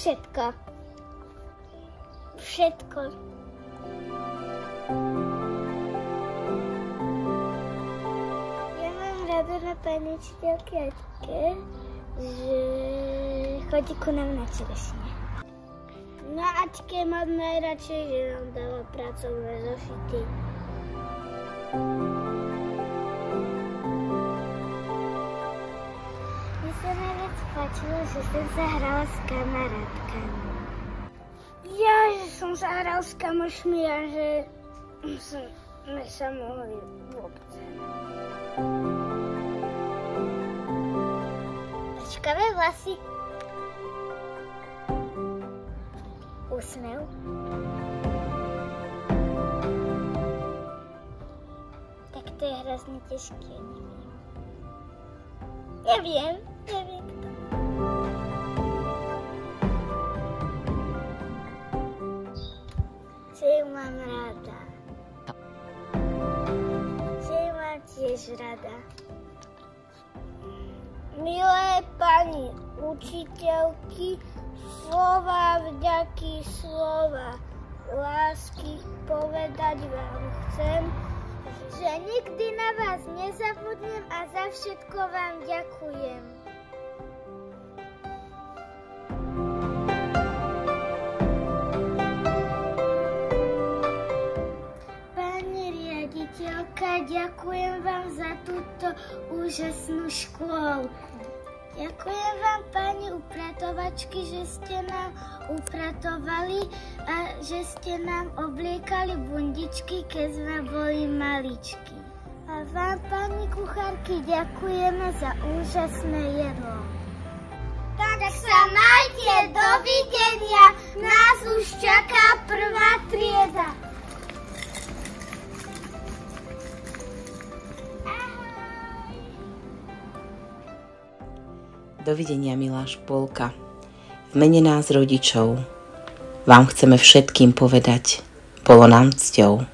Všetko. Všetko. Ja mám rada na pani učiteľke Aťke, že chodí ku nám na čerešne. Na Aťke mám najradšej, že nám dáva pracovné zošity. Mne sa najviac páčilo, že som sa hrala s kamarátkami. Ja, že som sa hral s kamošmi a že sme sa mohli obcať. Tačkavé vlasy. Úsmev. Tak to je hrozne ťažké, neviem kto. Že ju mám rada. Že ju mám tiež rada. Milé pani učiteľky, slova vďaky, slova lásky povedať vám chcem, že nikdy na vás nezabudnem a za všetko vám ďakujem. Pani riaditeľka, ďakujem vám za túto úžasnú školu. Ďakujem vám, pani upratovačky, že ste nám upratovali a že ste nám obliekali bundičky, keď sme boli maličky. A vám, pani kuchárky, ďakujeme za úžasné jedlo. Tak sa majte, dovidenia, nás už čaká prvá trieda. Dovidenia, milá škôlka. V mene nás, rodičov, vám chceme všetkým povedať, bolo nám cťou.